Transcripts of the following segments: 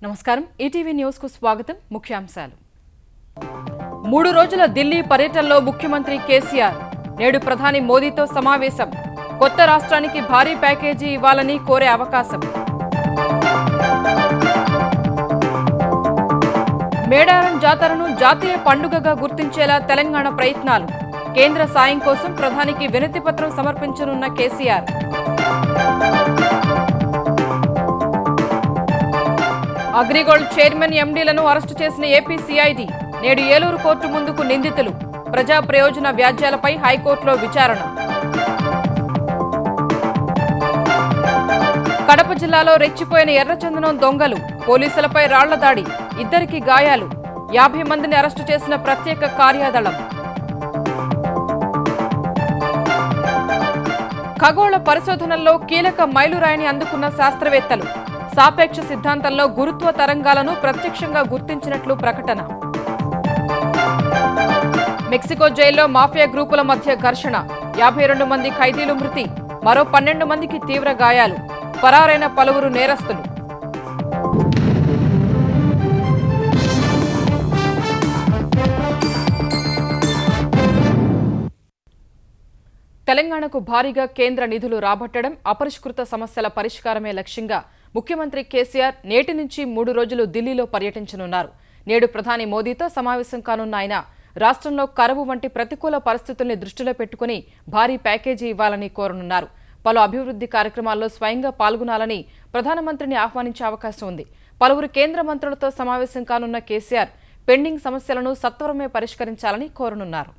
నమస్కారం ETV news కు స్వాగతం ముఖ్యాంశాలు 3 రోజుల ఢిల్లీ పర్యటనలో ముఖ్యమంత్రి కేసీఆర్ నేడు ప్రధాని మోదీతో సమావేశం కొత్త రాష్ట్రానికి భారీ ప్యాకేజీ ఇవ్వాలని కోరే అవకాశం మేడారం జాతరను జాతీయ పండుగగా గుర్తించేలా తెలంగాణ ప్రయత్నాలు కేంద్ర సాయం కోసం ప్రధానికి వినతి పత్రం సమర్పించనున్న కేసీఆర్ అగ్రిగోల్డ్ చైర్మన్ ఎండీలను అరెస్టు చేసిన ఏపీ సిఐడి నేడు ఏలూరు కోర్టు ముందుకు నిందితులు ప్రజా ప్రయోజన వ్యాజ్యాలపై హైకోర్టులో విచారణ కడప జిల్లాలో రెచ్చిపోయిన ఎర్రచందనం దొంగలు పోలీసులపై రాళ్ల దాడి ఇద్దరికి గాయాలు 50 మందిని అరెస్టు చేసిన ప్రత్యేక కార్యదళం ఖగోళ పరిశోధనల్లో కీలక మైలురాయిని అందుకున్న శాస్త్రవేత్తలు సాపేక్ష సిద్ధాంతంలో గురుత్వ తరంగాలను ప్రత్యక్షంగా గుర్తించినట్లు ప్రకటన మెక్సికో జైల్లో మాఫియా గ్రూపుల మధ్య ఘర్షణ 52 మంది ఖైదీలు మృతి మరో 12 మందికి తీవ్ర గాయాలు పరారైన పలువురు నేరస్తులు తెలంగాణకు భారీగా కేంద్ర నిధులు రాబట్టడం అపరిష్కృత సమస్యల పరిష్కారమే లక్ష్యంగా ముఖ్యమంత్రి కేసీఆర్ నేటి నుంచి 3 రోజులు ఢిల్లీలో పర్యటించనున్నారు నేడు ప్రధాని మోదీతో సమావేశం కానున్న ఆయన రాష్ట్రంలో కరువు వంటి ప్రతికూల పరిస్థితుల్ని దృష్టిలో పెట్టుకుని భారీ ప్యాకేజీ ఇవ్వాలని కోరనున్నారు పలు అభివృద్ధి కార్యక్రమాల్లో స్వయంగా పాల్గొనాలని ప్రధానమంత్రిని ఆహ్వానించే అవకాశం ఉంది పలువురు కేంద్ర మంత్రులతో సమావేశం కానున్న కేసీఆర్ పెండింగ్ సమస్యలను సత్వరమే పరిష్కరించాలని కోరనున్నారు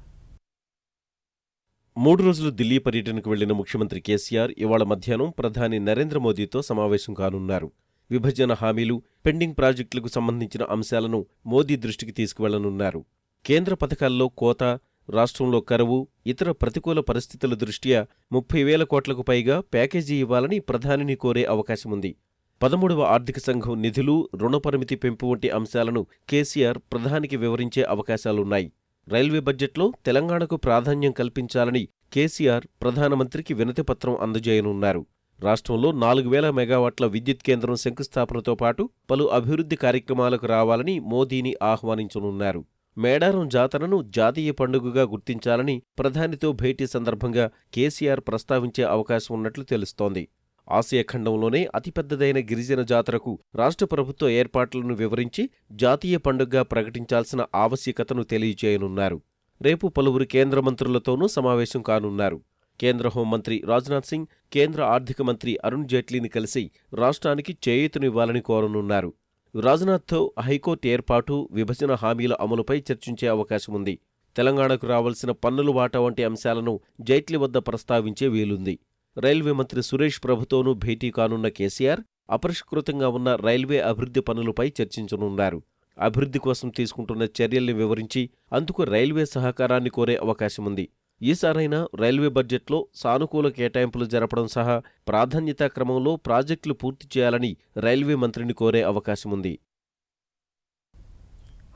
3 రోజులు ఢిల్లీ పర్యటనకు వెళ్లిన ముఖ్యమంత్రి కేసీఆర్ ఇవాళ మధ్యాహ్నం ప్రధాని నరేంద్ర మోదీతో సమావేశం కానున్నారు విభజన హామీలు పెండింగ్ ప్రాజెక్టులకు సంబంధించిన అంశాలను మోదీ దృష్టికి తీసుకువెళ్లనున్నారు కేంద్ర పథకాల్లో కోత రాష్ట్రంలో కరువు ఇతర ప్రతికూల పరిస్థితుల దృష్ట్యా 30,000 కోట్లకు పైగా ప్యాకేజీ ఇవ్వాలని ప్రధానిని కోరే అవకాశముంది 13వ ఆర్థిక సంఘం నిధులు రుణపరిమితి పెంపు వంటి అంశాలను కేసీఆర్ ప్రధానికి వివరించే అవకాశాలున్నాయి రైల్వే బడ్జెట్లో తెలంగాణకు ప్రాధాన్యం కల్పించాలని కేసీఆర్ ప్రధానమంత్రికి వినతిపత్రం అందజేయనున్నారు రాష్ట్రంలో 4,000 మెగావాట్ల విద్యుత్ కేంద్రం శంకుస్థాపనతో పాటు పలు అభివృద్ధి కార్యక్రమాలకు రావాలని మోదీని ఆహ్వానించనున్నారు మేడారం జాతరను జాతీయ పండుగగా గుర్తించాలని ప్రధానితో భేటీ సందర్భంగా కేసీఆర్ ప్రస్తావించే అవకాశం ఉన్నట్లు తెలుస్తోంది ఆసియా ఖండంలోనే అతిపెద్దదైన గిరిజన జాతరకు రాష్ట్ర ప్రభుత్వ ఏర్పాట్లను వివరించి జాతీయ పండుగగా ప్రకటించాల్సిన ఆవశ్యకతను తెలియజేయనున్నారు రేపు పలువురు కేంద్ర మంత్రులతోనూ సమావేశం కానున్నారు కేంద్ర హోంమంత్రి రాజ్నాథ్ సింగ్ కేంద్ర ఆర్థిక మంత్రి అరుణ్ జైట్లీని కలిసి రాష్ట్రానికి చేయూతనివ్వాలని కోరనున్నారు రాజ్నాథ్తో హైకోర్టు ఏర్పాటు విభజన హామీల అమలుపై చర్చించే అవకాశముంది తెలంగాణకు రావాల్సిన పన్నుల వాటా వంటి అంశాలను జైట్లీ వద్ద ప్రస్తావించే వీలుంది రైల్వే మంత్రి సురేష్ ప్రభుతోనూ భేటీ కానున్న కేసీఆర్ అపరిష్కృతంగా ఉన్న రైల్వే అభివృద్ధి పనులపై చర్చించనున్నారు అభివృద్ధి కోసం తీసుకుంటున్న చర్యల్ని వివరించి అందుకు రైల్వే సహకారాన్ని కోరే అవకాశముంది ఈసారైనా రైల్వే బడ్జెట్లో సానుకూల కేటాయింపులు జరపడం సహా ప్రాధాన్యతా క్రమంలో ప్రాజెక్టులు పూర్తి చేయాలని రైల్వే మంత్రిని కోరే అవకాశముంది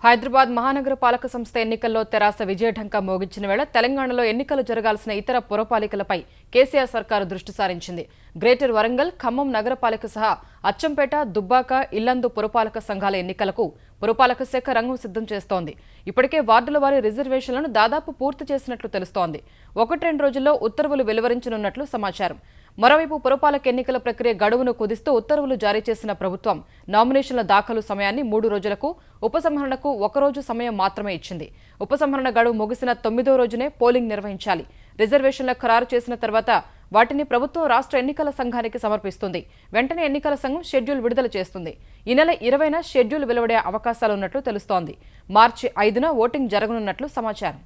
హైదరాబాద్ మహానగర పాలక సంస్థ ఎన్నికల్లో తెరాస విజయఢంకా మోగించిన వేళ తెలంగాణలో ఎన్నికలు జరగాల్సిన ఇతర పురపాలికలపై కేసీఆర్ సర్కారు దృష్టి సారించింది గ్రేటర్ వరంగల్ ఖమ్మం నగరపాలిక సహా అచ్చంపేట దుబ్బాక ఇల్లందు పురపాలక సంఘాల ఎన్నికలకు పురపాలక శాఖ రంగం సిద్ధం చేస్తోంది ఇప్పటికే వార్డుల వారి రిజర్వేషన్లను దాదాపు పూర్తి చేసినట్లు తెలుస్తోంది 1-2 రోజుల్లో ఉత్తర్వులు వెలువరించనున్నట్లు సమాచారం మరోవైపు పురపాలక ఎన్నికల ప్రక్రియ గడువును కుదిస్తూ ఉత్తర్వులు జారీ చేసిన ప్రభుత్వం నామినేషన్ల దాఖలు సమయాన్ని 3 రోజులకు ఉపసంహరణకు 1 రోజు సమయం మాత్రమే ఇచ్చింది ఉపసంహరణ గడువు ముగిసిన 9వ రోజునే పోలింగ్ నిర్వహించాలి రిజర్వేషన్ల ఖరారు చేసిన తర్వాత వాటిని ప్రభుత్వం రాష్ట్ర ఎన్నికల సంఘానికి సమర్పిస్తుంది వెంటనే ఎన్నికల సంఘం షెడ్యూల్ విడుదల చేస్తుంది ఈ నెల 20న షెడ్యూల్ వెలువడే అవకాశాలున్నట్లు తెలుస్తోంది మార్చి 5న ఓటింగ్ జరగనున్నట్లు సమాచారం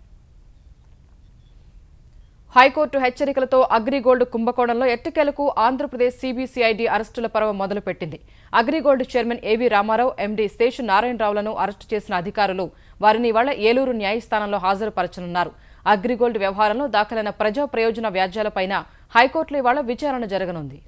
హైకోర్టు హెచ్చరికలతో అగ్రిగోల్డ్ కుంభకోణంలో ఎట్టకేలకు ఆంధ్రప్రదేశ్ సిబిసిఐడి అరెస్టుల పర్వ మొదలుపెట్టింది Agrigold chairman A V Ramarao MD Seshu నారాయణరావులను అరెస్టు చేసిన అధికారులు వారిని ఇవాళ ఏలూరు న్యాయస్థానంలో హాజరుపరచనున్నారు అగ్రిగోల్డ్ వ్యవహారంలో దాఖలైన ప్రజా ప్రయోజన వ్యాజ్యాలపైన హైకోర్టులో ఇవాళ విచారణ జరగనుంది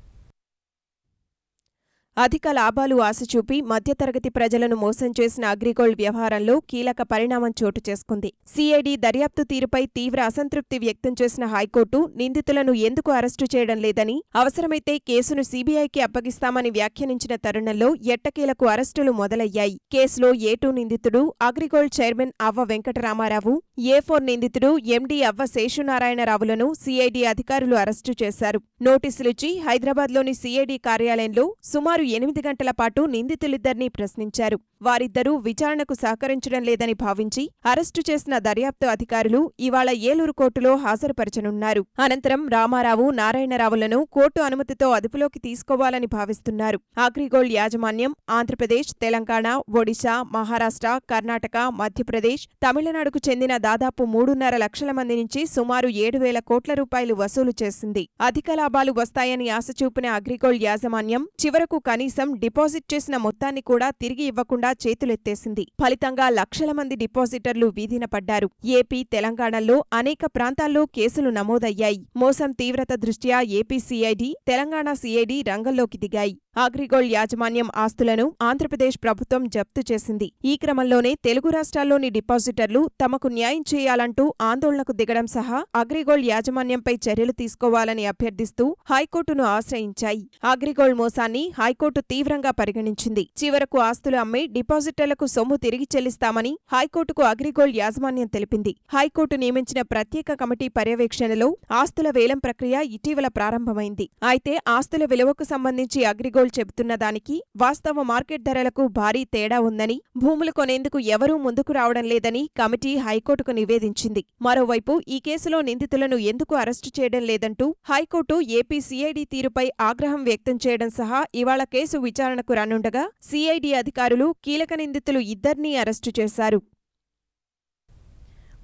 అధిక లాభాలు ఆశచూపి మధ్యతరగతి ప్రజలను మోసం చేసిన అగ్రిగోల్డ్ వ్యవహారంలో కీలక పరిణామం చోటు చేసుకుంది. సిఐడి దర్యాప్తు తీరుపై తీవ్ర అసంతృప్తి వ్యక్తం చేసిన హైకోర్టు నిందితులను ఎందుకు అరెస్టు చేయడం లేదని, అవసరమైతే కేసును సీబీఐకి అప్పగిస్తామని వ్యాఖ్యానించిన తరుణంలో ఎట్టకేలకు అరెస్టులు మొదలయ్యాయి. కేసులో A2 నిందితుడు అగ్రిగోల్డ్ చైర్మన్ అవ్వ వెంకటరామారావు, A4 నిందితుడు ఎండీ అవ్వ శేషునారాయణరావులను సిఐడి అధికారులు అరెస్టు చేశారు. నోటీసులిచ్చి హైదరాబాద్లోని సిఐడి కార్యాలయంలో సుమారు 8 గంటల పాటు నిందితులిద్దరినీ ప్రశ్నించారు. వారిద్దరూ విచారణకు సహకరించడం లేదని భావించి అరెస్టు చేసిన దర్యాప్తు అధికారులు ఇవాళ ఏలూరు కోర్టులో హాజరుపరచనున్నారు. అనంతరం రామారావు, నారాయణరావులను కోర్టు అనుమతితో అదుపులోకి తీసుకోవాలని భావిస్తున్నారు. అగ్రిగోల్డ్ యాజమాన్యం ఆంధ్రప్రదేశ్, తెలంగాణ, ఒడిశా, మహారాష్ట్ర, కర్ణాటక, మధ్యప్రదేశ్, తమిళనాడుకు చెందిన దాదాపు 3.5 లక్షల మంది నుంచి సుమారు 7,000 కోట్ల రూపాయలు వసూలు చేసింది. అధిక లాభాలు వస్తాయని ఆశచూపిన అగ్రిగోల్డ్ యాజమాన్యం చివరకు కనీసం డిపాజిట్ చేసిన మొత్తాన్ని కూడా తిరిగి ఇవ్వకుండా చేతులెత్తేసింది. ఫలితంగా లక్షల మంది డిపాజిటర్లు వీధిన పడ్డారు. ఏపీ, తెలంగాణలో అనేక ప్రాంతాల్లో కేసులు నమోదయ్యాయి. మోసం తీవ్రత దృష్ట్యా ఏపీ సిఐడి, తెలంగాణ సిఐడి రంగంలోకి దిగాయి. అగ్రిగోల్డ్ యాజమాన్యం ఆస్తులను ఆంధ్రప్రదేశ్ ప్రభుత్వం జప్తు చేసింది. ఈ క్రమంలోనే తెలుగు రాష్ట్రాల్లోని డిపాజిటర్లు తమకు న్యాయం చేయాలంటూ ఆందోళనకు దిగడం సహా అగ్రిగోల్డ్ యాజమాన్యంపై చర్యలు తీసుకోవాలని అభ్యర్థిస్తూ హైకోర్టును ఆశ్రయించాయి. అగ్రిగోల్డ్ మోసాన్ని హైకోర్టు తీవ్రంగా పరిగణించింది. చివరకు ఆస్తులు అమ్మి డిపాజిటర్లకు సొమ్ము తిరిగి చెల్లిస్తామని హైకోర్టుకు అగ్రిగోల్డ్ యాజమాన్యం తెలిపింది. హైకోర్టు నియమించిన ప్రత్యేక కమిటీ పర్యవేక్షణలో ఆస్తుల వేలం ప్రక్రియ ఇటీవల ప్రారంభమైంది. అయితే ఆస్తుల విలువకు సంబంధించి అగ్రిగోల్డ్ చెబుతున్న దానికి వాస్తవ మార్కెట్ ధరలకు భారీ తేడా ఉందని, భూములు కొనేందుకు ఎవరూ ముందుకు రావడం లేదని కమిటీ హైకోర్టుకు నివేదించింది. మరోవైపు ఈ కేసులో నిందితులను ఎందుకు అరెస్టు చేయడం లేదంటూ హైకోర్టు ఏపీ సిఐడి తీరుపై ఆగ్రహం వ్యక్తం చేయడం సహా ఇవాళ కేసు విచారణకు రానుండగా సిఐడి అధికారులు కీలక నిందితులు ఇద్దరినీ అరెస్టు చేశారు.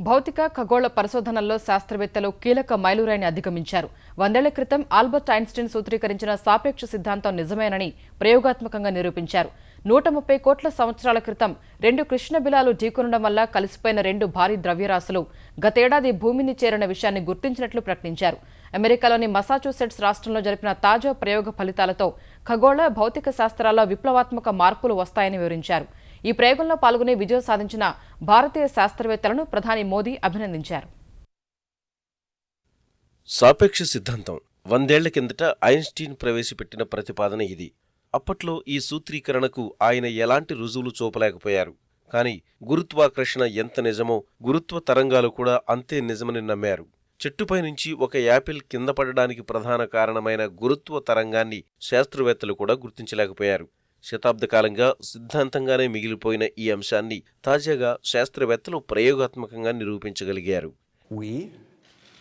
భౌతిక ఖగోళ పరిశోధనల్లో శాస్త్రవేత్తలు కీలక మైలురాయిని అధిగమించారు. 100 ఏళ్ల క్రితం ఆల్బర్ట్ ఐన్స్టీన్ సూత్రీకరించిన సాపేక్ష సిద్ధాంతం నిజమేనని ప్రయోగాత్మకంగా నిరూపించారు. 130 కోట్ల సంవత్సరాల క్రితం 2 కృష్ణబిలాలు ఢీకొనడం వల్ల కలిసిపోయిన 2 భారీ ద్రవ్యరాశులు గతేడాది భూమిని చేరిన విషయాన్ని గుర్తించినట్లు ప్రకటించారు. అమెరికాలోని మసాచ్యూసెట్స్ రాష్ట్రంలో జరిపిన తాజా ప్రయోగ ఫలితాలతో ఖగోళ, భౌతిక శాస్త్రాల్లో విప్లవాత్మక మార్పులు వస్తాయని వివరించారు. ఈ ప్రయోగంలో పాల్గొని విజయం సాధించిన భారతీయ శాస్త్రవేత్తలను ప్రధాని మోదీ అభినందించారు. సాపేక్ష సిద్ధాంతం 100 ఏళ్ల కిందట ఐన్స్టీన్ ప్రవేశపెట్టిన ప్రతిపాదన ఇది. అప్పట్లో ఈ సూత్రీకరణకు ఆయన ఎలాంటి రుజువులు చూపలేకపోయారు. కానీ గురుత్వాకర్షణ ఎంత నిజమో గురుత్వ తరంగాలు కూడా అంతే నిజమని నమ్మారు. చెట్టుపై నుంచి ఒక యాపిల్ కింద పడడానికి ప్రధాన కారణమైన గురుత్వ తరంగాన్ని శాస్త్రవేత్తలు కూడా గుర్తించలేకపోయారు. శతాబ్ద కాలంగా సిద్ధాంతంగానే మిగిలిపోయిన ఈ అంశాన్ని తాజాగా శాస్త్రవేత్తలు ప్రయోగాత్మకంగా నిరూపించగలిగారు. We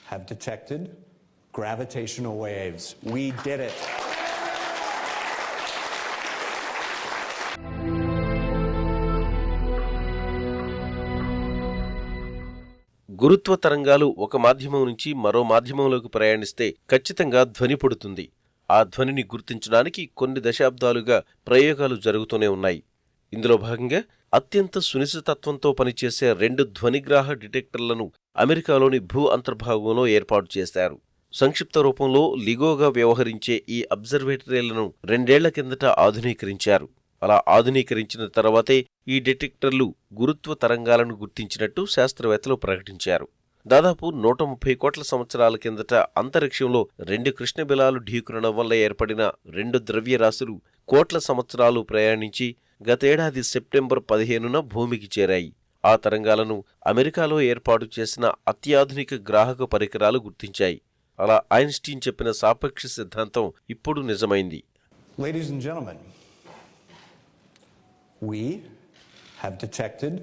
have detected gravitational waves. We did it. గురుత్వ తరంగాలు ఒక మాధ్యమం నుంచి మరో మాధ్యమంలోకి ప్రయాణిస్తే ఖచ్చితంగా ధ్వని పుడుతుంది. ఆ ధ్వనిని గుర్తించడానికి కొన్ని దశాబ్దాలుగా ప్రయోగాలు జరుగుతూనే ఉన్నాయి. ఇందులో భాగంగా అత్యంత సునిశ్చితత్వంతో పనిచేసే 2 ధ్వనిగ్రాహ డిటెక్టర్లను అమెరికాలోని భూ అంతర్భాగంలో ఏర్పాటు చేశారు. సంక్షిప్త రూపంలో లిగోగా వ్యవహరించే ఈ అబ్జర్వేటరీలను 2 ఏళ్ల కిందట ఆధునీకరించారు. అలా ఆధునీకరించిన తర్వాతే ఈ డిటెక్టర్లు గురుత్వ తరంగాలను గుర్తించినట్టు శాస్త్రవేత్తలు ప్రకటించారు. దాదాపు 130 కోట్ల సంవత్సరాల కిందట అంతరిక్షంలో 2 కృష్ణబిలాలు ఢీకొనడం వల్ల ఏర్పడిన 2 ద్రవ్యరాశులు కోట్ల సంవత్సరాలు ప్రయాణించి గతేడాది సెప్టెంబర్ 15న భూమికి చేరాయి. ఆ తరంగాలను అమెరికాలో ఏర్పాటు చేసిన అత్యాధునిక గ్రాహక పరికరాలు గుర్తించాయి. అలా ఐన్స్టీన్ చెప్పిన సాపేక్ష సిద్ధాంతం ఇప్పుడు నిజమైంది. Ladies and gentlemen, we have detected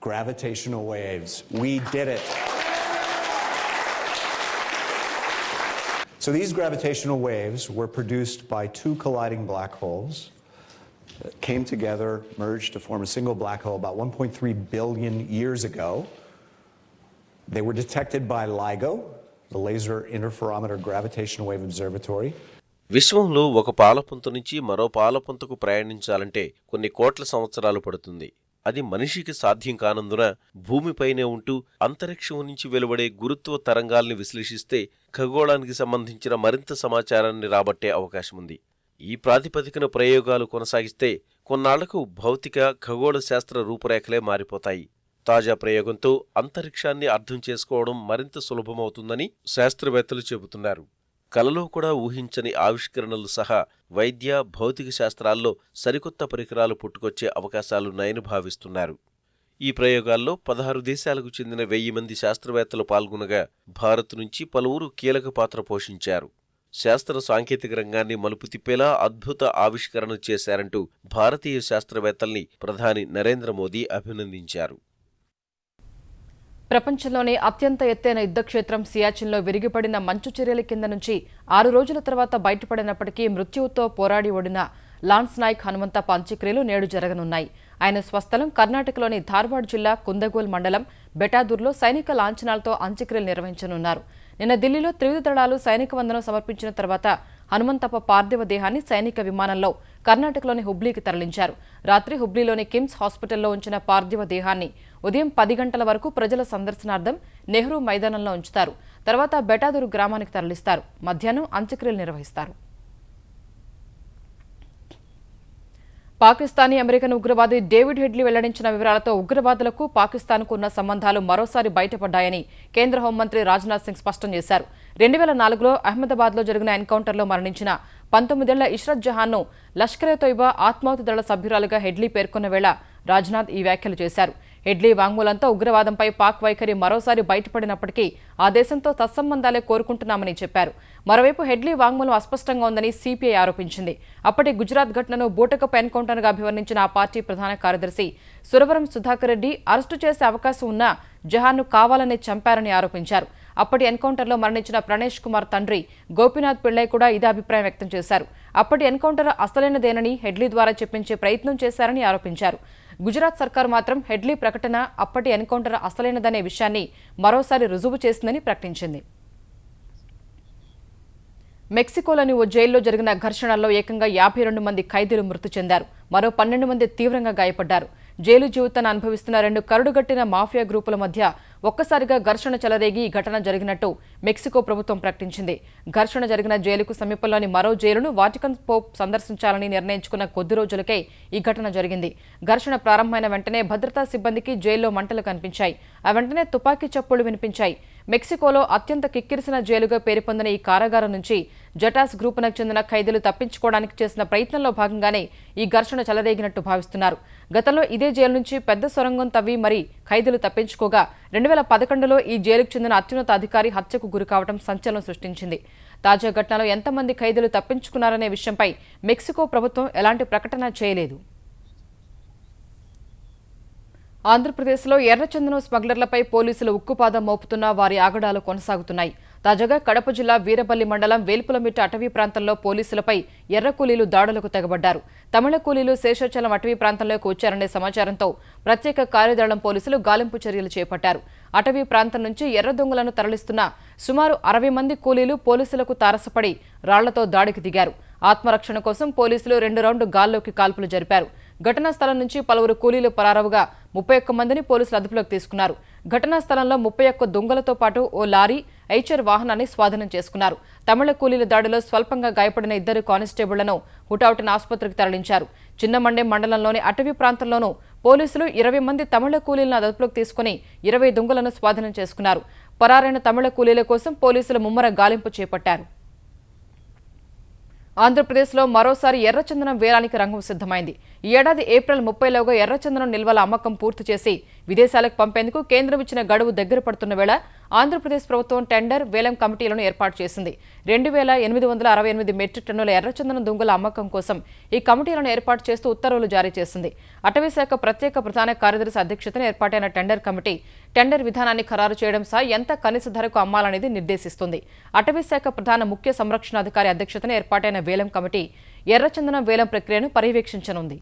gravitational waves. We did it. So these gravitational waves were produced by 2 colliding black holes that came together, merged to form a single black hole about 1.3 billion years ago. They were detected by LIGO, the Laser Interferometer Gravitational Wave Observatory. విశ్వంలో ఒక పాలపుంత నుంచి మరో పాలపుంతకు ప్రయాణించాలంటే కొన్ని కోట్ల సంవత్సరాలు పడుతుంది. అది మనిషికి సాధ్యం కానందున భూమిపైనే ఉంటూ అంతరిక్షం నుంచి వెలువడే గురుత్వ తరంగాల్ని విశ్లేషిస్తే ఖగోళానికి సంబంధించిన మరింత సమాచారాన్ని రాబట్టే అవకాశముంది. ఈ ప్రాతిపదికన ప్రయోగాలు కొనసాగిస్తే కొన్నాళ్లకు భౌతిక ఖగోళ శాస్త్ర రూపురేఖలే మారిపోతాయి. తాజా ప్రయోగంతో అంతరిక్షాన్ని అర్థం చేసుకోవడం మరింత సులభమవుతుందని శాస్త్రవేత్తలు చెబుతున్నారు. కలలో కూడా ఊహించని ఆవిష్కరణలు సహా వైద్య, భౌతిక శాస్త్రాల్లో సరికొత్త పరికరాలు పుట్టుకొచ్చే అవకాశాలున్నాయని భావిస్తున్నారు. ఈ ప్రయోగాల్లో 16 దేశాలకు చెందిన 1000 మంది శాస్త్రవేత్తలు పాల్గొనగా భారత్ నుంచి పలువురు కీలక పాత్ర పోషించారు. శాస్త్ర సాంకేతిక రంగాన్ని మలుపు తిప్పేలా అద్భుత ఆవిష్కరణ చేశారంటూ భారతీయ శాస్త్రవేత్తల్ని ప్రధాని నరేంద్ర మోదీ అభినందించారు. ప్రపంచంలోనే అత్యంత ఎత్తైన యుద్ధక్షేత్రం సియాచిన్లో విరిగిపడిన మంచు చర్యల కింద నుంచి 6 రోజుల తర్వాత బయటపడినప్పటికీ మృత్యువుతో పోరాడి ఓడిన లాన్స్ నాయక్ హనుమంతప్ప అంత్యక్రియలు నేడు జరగనున్నాయి. ఆయన స్వస్థలం కర్ణాటకలోని ధార్వాడ్ జిల్లా కుందగోల్ మండలం బెటాదూర్లో సైనిక లాంఛనాలతో అంత్యక్రియలు నిర్వహించనున్నారు. నిన్న ఢిల్లీలో త్రివిధ దళాలు సైనిక వందనం సమర్పించిన తర్వాత హనుమంతప్ప పార్థివ దేహాన్ని సైనిక విమానంలో కర్ణాటకలోని హుబ్లీకి తరలించారు. రాత్రి హుబ్లీలోని కిమ్స్ హాస్పిటల్లో ఉంచిన పార్థివ దేహాన్ని ఉదయం 10 గంటల వరకు ప్రజల సందర్శనార్థం నెహ్రూ మైదానంలో ఉంచుతారు. తర్వాత బెటాదూరు గ్రామానికి తరలిస్తారు. మధ్యాహ్నం అంత్యక్రియలు నిర్వహిస్తారు. పాకిస్తానీ అమెరికన్ ఉగ్రవాది డేవిడ్ హెడ్లీ వెల్లడించిన వివరాలతో ఉగ్రవాదులకు పాకిస్తాన్కు ఉన్న సంబంధాలు మరోసారి బయటపడ్డాయని కేంద్ర హోంమంత్రి రాజ్నాథ్ సింగ్ స్పష్టం చేశారు. 2004లో అహ్మదాబాద్లో జరిగిన ఎన్కౌంటర్లో మరణించిన 19 ఏళ్ల ఇష్రత్ జహాన్ను లష్కరే తోయిబా ఆత్మాహుతి దళ సభ్యురాలుగా హెడ్లీ పేర్కొన్న వేళ రాజ్నాథ్ ఈ వ్యాఖ్యలు చేశారు. హెడ్లీ వాంగ్మూలంతో ఉగ్రవాదంపై పాక్ వైఖరి మరోసారి బయటపడినప్పటికీ ఆ దేశంతో తత్సంబంధాలే కోరుకుంటున్నామని చెప్పారు. మరోవైపు హెడ్లీ వాంగ్మూలం అస్పష్టంగా ఉందని సిపిఐ ఆరోపించింది. అప్పటి గుజరాత్ ఘటనను బూటకపు ఎన్కౌంటర్గా అభివర్ణించిన ఆ పార్టీ ప్రధాన కార్యదర్శి సురవరం సుధాకర్ రెడ్డి అరెస్టు చేసే అవకాశం ఉన్నా జహాన్ను కావాలనే చంపారని ఆరోపించారు. అప్పటి ఎన్కౌంటర్లో మరణించిన ప్రణేష్ కుమార్ తండ్రి గోపీనాథ్ పిళ్ళై కూడా ఇదే అభిప్రాయం వ్యక్తం చేశారు. అప్పటి ఎన్కౌంటర్ అసలైనదేనని హెడ్లీ ద్వారా చెప్పించే ప్రయత్నం చేశారని ఆరోపించారు. గుజరాత్ సర్కారు మాత్రం హెడ్లీ ప్రకటన అప్పటి ఎన్కౌంటర్ అసలైనదనే విషయాన్ని మరోసారి రుజువు చేసిందని ప్రకటించింది. మెక్సికోలోని ఓ జైల్లో జరిగిన ఘర్షణల్లో ఏకంగా 52 మంది ఖైదీలు మృతి చెందారు. మరో 12 మంది తీవ్రంగా గాయపడ్డారు. జైలు జీవితాన్ని అనుభవిస్తున్న 2 కరుడుగట్టిన మాఫియా గ్రూపుల మధ్య ఒక్కసారిగా ఘర్షణ చెలరేగి ఈ ఘటన జరిగినట్టు మెక్సికో ప్రభుత్వం ప్రకటించింది. ఘర్షణ జరిగిన జైలుకు సమీపంలోని మరో జైలును వాటికన్ పోప్ సందర్శించాలని నిర్ణయించుకున్న కొద్ది రోజులకే ఈ ఘటన జరిగింది. ఘర్షణ ప్రారంభమైన వెంటనే భద్రతా సిబ్బందికి జైల్లో మంటలు కనిపించాయి. ఆ వెంటనే తుపాకీ చప్పుళ్లు వినిపించాయి. మెక్సికోలో అత్యంత కిక్కిరిసిన జైలుగా పేరు పొందిన ఈ కారాగారం నుంచి జటాస్ గ్రూపునకు చెందిన ఖైదీలు తప్పించుకోవడానికి చేసిన ప్రయత్నంలో భాగంగానే ఈ ఘర్షణ చెలరేగినట్టు భావిస్తున్నారు. గతంలో ఇదే జైలు నుంచి పెద్ద సొరంగం తవ్వి మరీ ఖైదీలు తప్పించుకోగా 2011లో ఈ జైలుకు చెందిన అత్యున్నత అధికారి హత్యకు గురికావడం సంచలనం సృష్టించింది. తాజా ఘటనలో ఎంతమంది ఖైదీలు తప్పించుకున్నారనే విషయంపై మెక్సికో ప్రభుత్వం ఎలాంటి ప్రకటన చేయలేదు. ఆంధ్రప్రదేశ్లో ఎర్రచందనం స్మగ్లర్లపై పోలీసులు ఉక్కుపాదం మోపుతున్నా వారి ఆగడాలు కొనసాగుతున్నాయి. తాజాగా కడప జిల్లా వీరపల్లి మండలం వేల్పులమిట్ట అటవీ ప్రాంతంలో పోలీసులపై ఎర్ర కూలీలు దాడులకు తెగబడ్డారు. తమిళ కూలీలు శేషాచలం అటవీ ప్రాంతంలోకి వచ్చారనే సమాచారంతో ప్రత్యేక కార్యదళం పోలీసులు గాలింపు చర్యలు చేపట్టారు. అటవీ ప్రాంతం నుంచి ఎర్ర దొంగలను తరలిస్తున్న సుమారు 60 మంది కూలీలు పోలీసులకు తారసపడి రాళ్లతో దాడికి దిగారు. ఆత్మరక్షణ కోసం పోలీసులు 2 రౌండ్లు గాల్లోకి కాల్పులు జరిపారు. ఘటనా స్థలం నుంచి పలువురు కూలీలు పరారవుగా 31 మందిని పోలీసులు అదుపులోకి తీసుకున్నారు. ఘటనా స్థలంలో 31 దొంగలతో పాటు ఓ లారీ, ఐచర్ వాహనాన్ని స్వాధీనం చేసుకున్నారు. తమిళ కూలీల దాడిలో స్వల్పంగా గాయపడిన 2 కానిస్టేబుళ్లను హుటాహుటిన ఆసుపత్రికి తరలించారు. చిన్నమండే మండలంలోని అటవీ ప్రాంతంలోనూ పోలీసులు 20 మంది తమిళ కూలీలను అదుపులోకి తీసుకుని 20 దొంగలను స్వాధీనం చేసుకున్నారు. పరారైన తమిళ కూలీల కోసం పోలీసులు ముమ్మర గాలింపు చేపట్టారు. ఆంధ్రప్రదేశ్లో మరోసారి ఎర్రచందనం వేలానికి రంగం సిద్ధమైంది. ఈ ఏడాది ఏప్రిల్ 30లోగా ఎర్రచందనం నిల్వల అమ్మకం పూర్తి చేసి విదేశాలకు పంపేందుకు కేంద్రం ఇచ్చిన గడువు దగ్గర పడుతున్న వేళ ఆంధ్రప్రదేశ్ ప్రభుత్వం టెండర్, వేలం కమిటీలను ఏర్పాటు చేసింది. 2868 మెట్రిక్ టన్నుల ఎర్రచందనం దుంగల అమ్మకం కోసం ఈ కమిటీలను ఏర్పాటు చేస్తూ ఉత్తర్వులు జారీ చేసింది. అటవీశాఖ ప్రత్యేక ప్రధాన కార్యదర్శి అధ్యక్షతన ఏర్పాటైన టెండర్ కమిటీ టెండర్ విధానాన్ని ఖరారు చేయడం సహా ఎంత కనీస ధరకు అమ్మాలనేది నిర్దేశిస్తుంది. అటవీశాఖ ప్రధాన ముఖ్య సంరక్షణాధికారి అధ్యక్షతన ఏర్పాటైన వేలం కమిటీ ఎర్రచందనం వేలం ప్రక్రియను పర్యవేక్షించనుంది.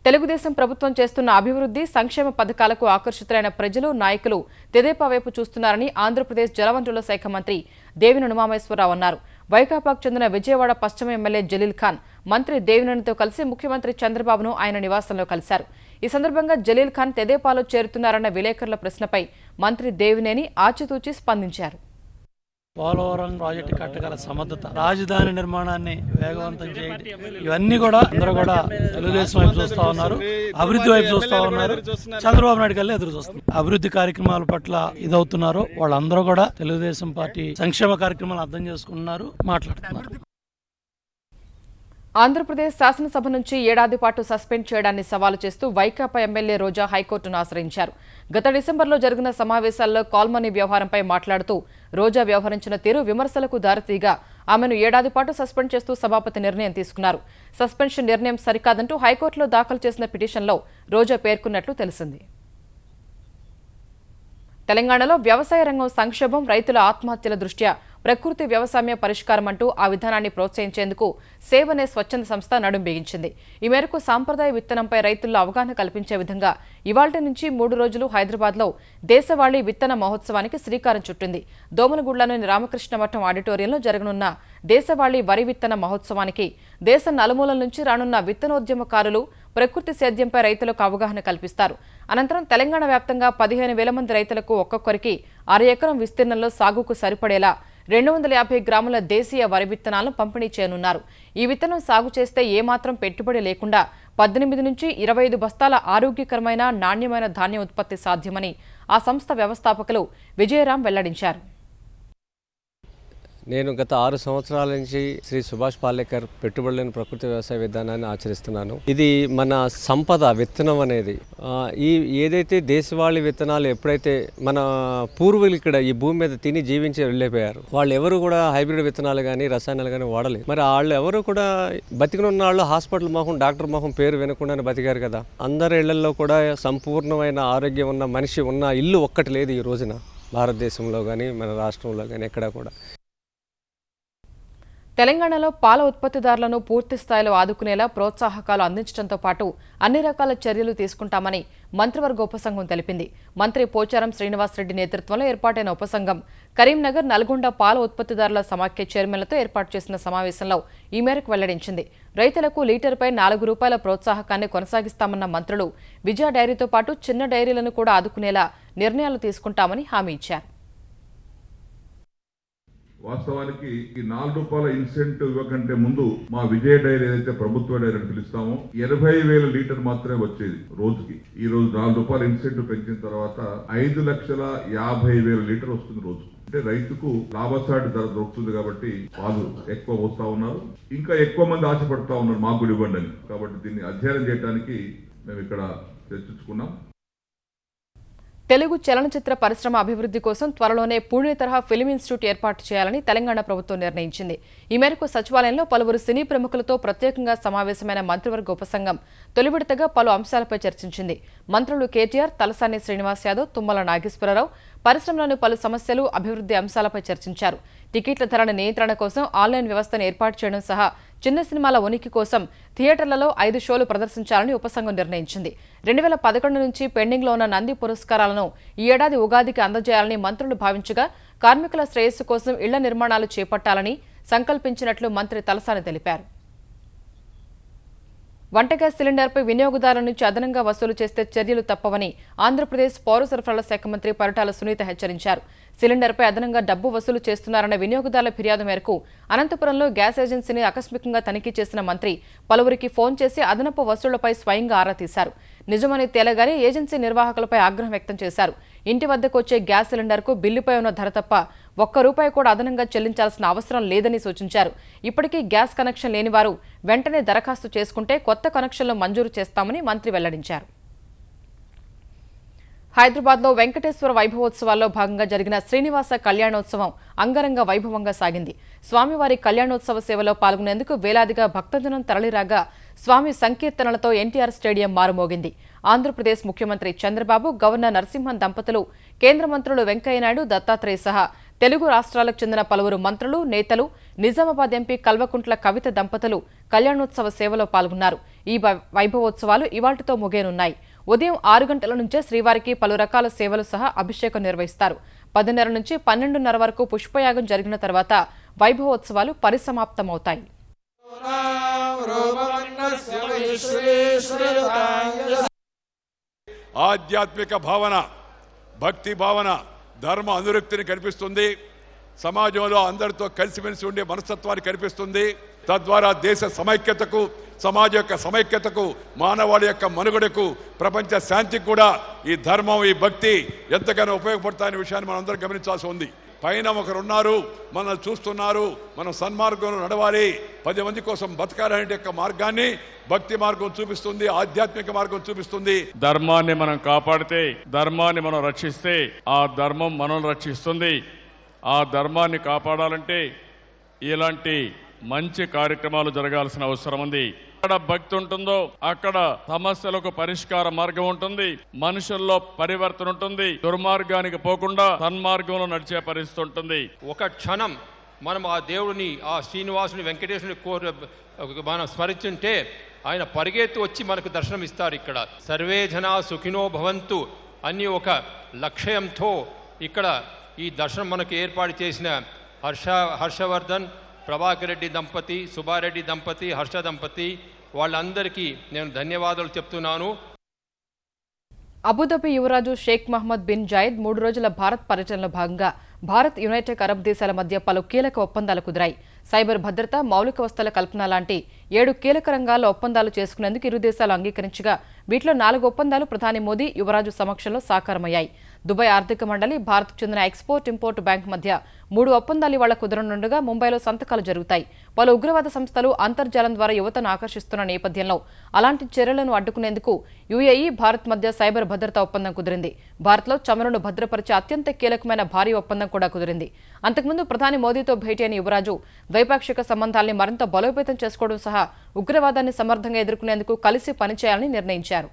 తెలుగుదేశం ప్రభుత్వం చేస్తున్న అభివృద్ధి, సంక్షేమ పథకాలకు ఆకర్షితులైన ప్రజలు, నాయకులు తెదేపా వైపు చూస్తున్నారని ఆంధ్రప్రదేశ్ జలవనరుల శాఖ మంత్రి దేవినేని ఉమామహేశ్వరరావు అన్నారు. వైకాపాకు చెందిన విజయవాడ పశ్చిమ ఎమ్మెల్యే జలీల్ ఖాన్ మంత్రి దేవినేనితో కలిసి ముఖ్యమంత్రి చంద్రబాబును ఆయన నివాసంలో కలిశారు. ఈ సందర్భంగా జలీల్ ఖాన్ తెదేపాలో చేరుతున్నారన్న విలేకరుల ప్రశ్నపై మంత్రి దేవినేని ఆచితూచి స్పందించారు. పోలవరం ప్రాజెక్టు కట్టగల సమర్థత, రాజధాని నిర్మాణాన్ని వేగవంతం చేయడం, ఇవన్నీ కూడా అందరూ కూడా తెలుగుదేశం వైపు చూస్తా ఉన్నారు, అభివృద్ధి వైపు చూస్తా ఉన్నారు. చంద్రబాబు నాయుడు కల్లా ఎదురు చూస్తున్నారు. అభివృద్ధి కార్యక్రమాల పట్ల ఇదవుతున్నారు. వాళ్ళందరూ కూడా తెలుగుదేశం పార్టీ సంక్షేమ కార్యక్రమాలు అర్థం చేసుకుంటున్నారు, మాట్లాడుతున్నారు. ఆంధ్రప్రదేశ్ శాసనసభ నుంచి ఏడాది పాటు సస్పెండ్ చేయడాన్ని సవాలు చేస్తూ వైకాపా ఎమ్మెల్యే రోజా హైకోర్టును ఆశ్రయించారు. గత డిసెంబర్లో జరిగిన సమావేశాల్లో కాల్మనీ వ్యవహారంపై మాట్లాడుతూ రోజా వ్యవహరించిన తీరు విమర్శలకు దారితీగా ఆమెను ఏడాది పాటు సస్పెండ్ చేస్తూ సభాపతి నిర్ణయం తీసుకున్నారు. సస్పెన్షన్ నిర్ణయం సరికాదంటూ హైకోర్టులో దాఖలు చేసిన పిటిషన్లో రోజా పేర్కొన్నట్లు తెలిసింది. తెలంగాణలో వ్యవసాయ రంగం సంక్షోభం, రైతుల ఆత్మహత్యల దృష్ట్యా ప్రకృతి వ్యవసాయ పరిష్కారం అంటూ ఆ విధానాన్ని ప్రోత్సహించేందుకు సేవ్ అనే స్వచ్ఛంద సంస్థ నడుం బిగించింది. ఈ మేరకు సాంప్రదాయ విత్తనంపై రైతుల్లో అవగాహన కల్పించే విధంగా ఇవాళ్టి నుంచి 3 రోజులు హైదరాబాద్లో దేశవాళీ విత్తన మహోత్సవానికి శ్రీకారం చుట్టింది. దోమలగూడలోని రామకృష్ణ మఠం ఆడిటోరియంలో జరగనున్న దేశవాళీ వరి విత్తన మహోత్సవానికి దేశం నలుమూలల నుంచి రానున్న విత్తనోద్యమకారులు ప్రకృతి సేద్యంపై రైతులకు అవగాహన కల్పిస్తారు. అనంతరం తెలంగాణ వ్యాప్తంగా 15,000 మంది రైతులకు ఒక్కొక్కరికి 6 ఎకరం విస్తీర్ణంలో సాగుకు సరిపడేలా 250 గ్రాముల దేశీయ వరి విత్తనాలను పంపిణీ చేయనున్నారు. ఈ విత్తనం సాగు చేస్తే ఏమాత్రం పెట్టుబడి లేకుండా 18 నుంచి 25 బస్తాల ఆరోగ్యకరమైన నాణ్యమైన ధాన్యం ఉత్పత్తి సాధ్యమని ఆ సంస్థ వ్యవస్థాపకులు విజయరాం వెల్లడించారు. నేను గత 6 సంవత్సరాల నుంచి శ్రీ సుభాష్ పాలేకర్ పెట్టుబడి లేని ప్రకృతి వ్యవసాయ విధానాన్ని ఆచరిస్తున్నాను. ఇది మన సంపద విత్తనం అనేది. ఏదైతే దేశవాళీ విత్తనాలు ఎప్పుడైతే మన పూర్వీకులు ఇక్కడ ఈ భూమి మీద తిని జీవించి వెళ్ళిపోయారు, వాళ్ళు ఎవరు కూడా హైబ్రిడ్ విత్తనాలు కానీ రసాయనాలు కానీ వాడలేదు. మరి వాళ్ళు ఎవరు కూడా బతికినున్న వాళ్ళు హాస్పిటల్ మొహం డాక్టర్ మొహం పేరు వినకుండానే బతికారు కదా. అందరి ఇళ్లలో కూడా సంపూర్ణమైన ఆరోగ్యం ఉన్న మనిషి ఉన్న ఇల్లు ఒక్కటి లేదు ఈ రోజున భారతదేశంలో కానీ మన రాష్ట్రంలో కానీ ఎక్కడా కూడా. తెలంగాణలో పాల ఉత్పత్తిదారులను పూర్తి స్థాయిలో ఆదుకునేలా ప్రోత్సాహకాలు అందించడంతో పాటు అన్ని రకాల చర్యలు తీసుకుంటామని మంత్రివర్గ ఉపసంఘం తెలిపింది. మంత్రి పోచారం శ్రీనివాసరెడ్డి నేతృత్వంలో ఏర్పాటైన ఉపసంఘం కరీంనగర్, నల్గొండ పాల ఉత్పత్తిదారుల సమాఖ్య చైర్మన్లతో ఏర్పాటు చేసిన సమావేశంలో ఈ మేరకు వెల్లడించింది. రైతులకు లీటర్పై ₹4 ప్రోత్సాహకాన్ని కొనసాగిస్తామన్న మంత్రులు విజయ డైరీతో పాటు చిన్న డైరీలను కూడా ఆదుకునేలా నిర్ణయాలు తీసుకుంటామని హామీ ఇచ్చారు. వాస్తవానికి ఈ ₹4 ఇన్సెంటివ్ ఇవ్వకంటే ముందు మా విజయ డైరీ ఏదైతే ప్రభుత్వ డైరీ అని పిలుస్తామో 80,000 లీటర్ మాత్రమే వచ్చేది రోజుకి. ఈ రోజు ₹4 ఇన్సెంటివ్ పెంచిన తర్వాత 5,50,000 లీటర్ వస్తుంది రోజు. అంటే రైతుకు లాభసాటి ధర దొరుకుతుంది కాబట్టి వాళ్ళు ఎక్కువ పోస్తా ఉన్నారు. ఇంకా ఎక్కువ మంది ఆశపడతా ఉన్నారు మాకు కూడా ఇవ్వండి అని. కాబట్టి దీన్ని అధ్యయనం చేయడానికి మేము ఇక్కడ చర్చించుకున్నాం. తెలుగు చలనచిత్ర పరిశ్రమ అభివృద్ధి కోసం త్వరలోనే పూణే తరహా ఫిల్మ్ ఇన్స్టిట్యూట్ ఏర్పాటు చేయాలని తెలంగాణ ప్రభుత్వం నిర్ణయించింది. ఈ మేరకు సచివాలయంలో పలువురు సినీ ప్రముఖులతో ప్రత్యేకంగా సమావేశమైన మంత్రివర్గ ఉపసంఘం తొలి విడతగా పలు అంశాలపై చర్చించింది. మంత్రులు కేటీఆర్, తలసాని శ్రీనివాస్ యాదవ్, తుమ్మల నాగేశ్వరరావు పరిశ్రమలోని పలు సమస్యలు, అభివృద్ధి అంశాలపై చర్చించారు. టికెట్ల ధరల నియంత్రణ కోసం ఆన్లైన్ వ్యవస్థను ఏర్పాటు చేయడం సహా చిన్న సినిమాల ఉనికి కోసం థియేటర్లలో 5 షోలు ప్రదర్శించాలని ఉపసంఘం నిర్ణయించింది. 2011 నుంచి పెండింగ్లో ఉన్న నంది పురస్కారాలను ఈ ఏడాది ఉగాదికి అందజేయాలని మంత్రులు భావించగా కార్మికుల శ్రేయస్సు కోసం ఇళ్ల నిర్మాణాలు చేపట్టాలని సంకల్పించినట్లు మంత్రి తలసాని తెలిపారు. వంట గ్యాస్ సిలిండర్పై వినియోగదారుల నుంచి అదనంగా వసూలు చేస్తే చర్యలు తప్పవని ఆంధ్రప్రదేశ్ పౌర సరఫరాల శాఖ మంత్రి పరిటాల సునీత హెచ్చరించారు. సిలిండర్పై అదనంగా డబ్బు వసూలు చేస్తున్నారన్న వినియోగదారుల ఫిర్యాదు మేరకు అనంతపురంలో గ్యాస్ ఏజెన్సీని ఆకస్మికంగా తనిఖీ చేసిన మంత్రి పలువురికి ఫోన్ చేసి అదనపు వసూళ్లపై స్వయంగా ఆరా తీశారు. నిజమని తేలగానే ఏజెన్సీ నిర్వాహకులపై ఆగ్రహం వ్యక్తం చేశారు. ఇంటి వద్దకు వచ్చే గ్యాస్ సిలిండర్కు బిల్లుపై ఉన్న ధర తప్ప ₹1 కూడా అదనంగా చెల్లించాల్సిన అవసరం లేదని సూచించారు. ఇప్పటికీ గ్యాస్ కనెక్షన్ లేని వారు వెంటనే దరఖాస్తు చేసుకుంటే కొత్త కనెక్షన్లు మంజూరు చేస్తామని మంత్రి వెల్లడించారు. హైదరాబాద్లో వెంకటేశ్వర వైభవోత్సవాల్లో భాగంగా జరిగిన శ్రీనివాస కళ్యాణోత్సవం అంగరంగ వైభవంగా సాగింది. స్వామివారి కళ్యాణోత్సవ సేవలో పాల్గొనేందుకు వేలాదిగా భక్తజనం తరలిరాగా స్వామి సంకీర్తనలతో ఎన్టీఆర్ స్టేడియం మారుమోగింది. ఆంధ్రప్రదేశ్ ముఖ్యమంత్రి చంద్రబాబు, గవర్నర్ నరసింహన్ దంపతులు, కేంద్ర మంత్రులు వెంకయ్యనాయుడు, దత్తాత్రేయ సహా తెలుగు రాష్ట్రాలకు చెందిన పలువురు మంత్రులు, నేతలు, నిజామాబాద్ ఎంపీ కల్వకుంట్ల కవిత దంపతులు కళ్యాణోత్సవ సేవలో పాల్గొన్నారు. ఈ వైభవోత్సవాలు ఇవాళ్టితో ముగియనున్నాయి. ఉదయం 6 గంటల నుంచే శ్రీవారికి పలు రకాల సేవలు సహా అభిషేకం నిర్వహిస్తారు. 10:30 నుంచి 12:30 వరకు పుష్పయాగం జరిగిన తర్వాత వైభవోత్సవాలు పరిసమాప్తమవుతాయి. ఆధ్యాత్మిక భావన, భక్తి భావన, ధర్మ అనురక్తిని కనిపిస్తుంది. సమాజంలో అందరితో కలిసిమెలిసి ఉండే మనస్తత్వాన్ని కల్పిస్తుంది. తద్వారా దేశ సమైక్యతకు, సమాజ యొక్క సమైక్యతకు, మానవాళి యొక్క మనుగడకు, ప్రపంచ శాంతికి కూడా ఈ ధర్మం, ఈ భక్తి ఎంతగానో ఉపయోగపడతాయనే విషయాన్ని మనం అందరం గమనించాల్సి ఉంది. పైన ఒకరున్నారు, మనల్ని చూస్తున్నారు, మనం సన్మార్గంలో నడవాలి, 10 మంది కోసం బతకాలనే యొక్క మార్గాన్ని భక్తి మార్గం చూపిస్తుంది, ఆధ్యాత్మిక మార్గం చూపిస్తుంది. ధర్మాన్ని మనం కాపాడితే, ధర్మాన్ని మనం రక్షిస్తే ఆ ధర్మం మనం రక్షిస్తుంది. ఆ ధర్మాన్ని కాపాడాలంటే ఇలాంటి మంచి కార్యక్రమాలు జరగాల్సిన అవసరం ఉంది. ఎక్కడ భక్తి ఉంటుందో అక్కడ సమస్యలకు పరిష్కార మార్గం ఉంటుంది, మనుషుల్లో పరివర్తన ఉంటుంది, దుర్మార్గానికి పోకుండా సన్మార్గంలో నడిచే పరిస్థితి ఉంటుంది. ఒక క్షణం మనం ఆ దేవుడిని, ఆ శ్రీనివాసుని, వెంకటేశ్వరుని మనం స్మరించుంటే ఆయన పరిగెత్తి వచ్చి మనకు దర్శనం ఇస్తారు. ఇక్కడ సర్వే జనా సుఖినో భవంతు అని ఒక లక్ష్యంతో ఇక్కడ ఈ దర్శనం మనకు ఏర్పాటు చేసిన హర్షవర్ధన్, ప్రభాకర్ రెడ్డి దంపతి, సుబ్బారెడ్డి దంపతి, హర్ష దంపతి వాళ్ళందరికీ నేను ధన్యవాదాలు చెప్తున్నాను. అబుదాబి యువరాజు షేక్ మహమ్మద్ బిన్ జాయద్ 3 రోజుల భారత్ పర్యటనలో భాగంగా భారత్, యునైటెడ్ అరబ్ దేశాల మధ్య పలు కీలక ఒప్పందాలు కుదిరాయి. సైబర్ భద్రత, మౌలిక వస్తువుల కల్పన లాంటి 7 కీలక రంగాల్లో ఒప్పందాలు చేసుకునేందుకు ఇరు దేశాలు అంగీకరించగా వీటిలో 4 ఒప్పందాలు ప్రధాని మోదీ, యువరాజు సమక్షంలో సాకారమయ్యాయి. దుబాయ్ ఆర్థిక మండలి, భారత్కు చెందిన ఎక్స్పోర్ట్ ఇంపోర్ట్ బ్యాంక్ మధ్య 3 ఒప్పందాలు ఇవాళ కుదరనుండగా ముంబైలో సంతకాలు జరుగుతాయి. పలు ఉగ్రవాద సంస్థలు అంతర్జాలం ద్వారా యువతను ఆకర్షిస్తున్న నేపథ్యంలో అలాంటి చర్యలను అడ్డుకునేందుకు యుఏఈ, భారత్ మధ్య సైబర్ భద్రతా ఒప్పందం కుదిరింది. భారత్లో చమురును భద్రపరిచే అత్యంత కీలకమైన భారీ ఒప్పందం కూడా కుదిరింది. అంతకుముందు ప్రధాని మోదీతో భేటీ అయిన యువరాజు ద్వైపాక్షిక సంబంధాల్ని మరింత బలోపేతం చేసుకోవడం సహా ఉగ్రవాదాన్ని సమర్థంగా ఎదుర్కొనేందుకు కలిసి పనిచేయాలని నిర్ణయించారు.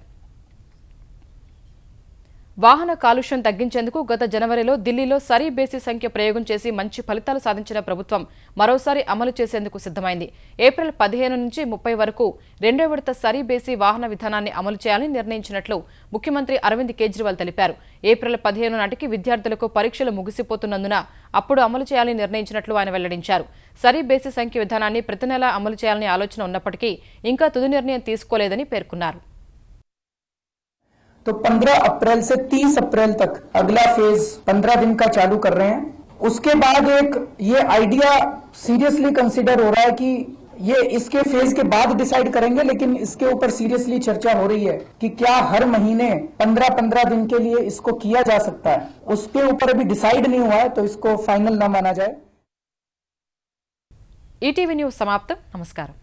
వాహన కాలుష్యం తగ్గించేందుకు గత జనవరిలో ఢిల్లీలో సరీ బేసి సంఖ్య ప్రయోగం చేసి మంచి ఫలితాలు సాధించిన ప్రభుత్వం మరోసారి అమలు చేసేందుకు సిద్ధమైంది. ఏప్రిల్ 15 నుంచి 30 వరకు 2వ విడత సరీ బేసి వాహన విధానాన్ని అమలు చేయాలని నిర్ణయించినట్లు ముఖ్యమంత్రి అరవింద్ కేజ్రీవాల్ తెలిపారు. ఏప్రిల్ 15 నాటికి విద్యార్థులకు పరీక్షలు ముగిసిపోతున్నందున అప్పుడు అమలు చేయాలని నిర్ణయించినట్లు ఆయన వెల్లడించారు. సరీ బేసి సంఖ్య విధానాన్ని ప్రతి నెలా అమలు చేయాలని ఆలోచన ఉన్నప్పటికీ ఇంకా తుది నిర్ణయం తీసుకోలేదని పేర్కొన్నారు. तो 15 अप्रैल से 30 अप्रैल तक अगला फेज 15 दिन का चालू कर रहे हैं. उसके बाद एक ये आइडिया सीरियसली कंसिडर हो रहा है कि ये इसके फेज के बाद डिसाइड करेंगे, लेकिन इसके ऊपर सीरियसली चर्चा हो रही है कि क्या हर महीने 15-15 दिन के लिए इसको किया जा सकता है. उसके ऊपर अभी डिसाइड नहीं हुआ है, तो इसको फाइनल ना माना जाए. ఈటీవీ న్యూస్ సమాప్తం. నమస్కారం.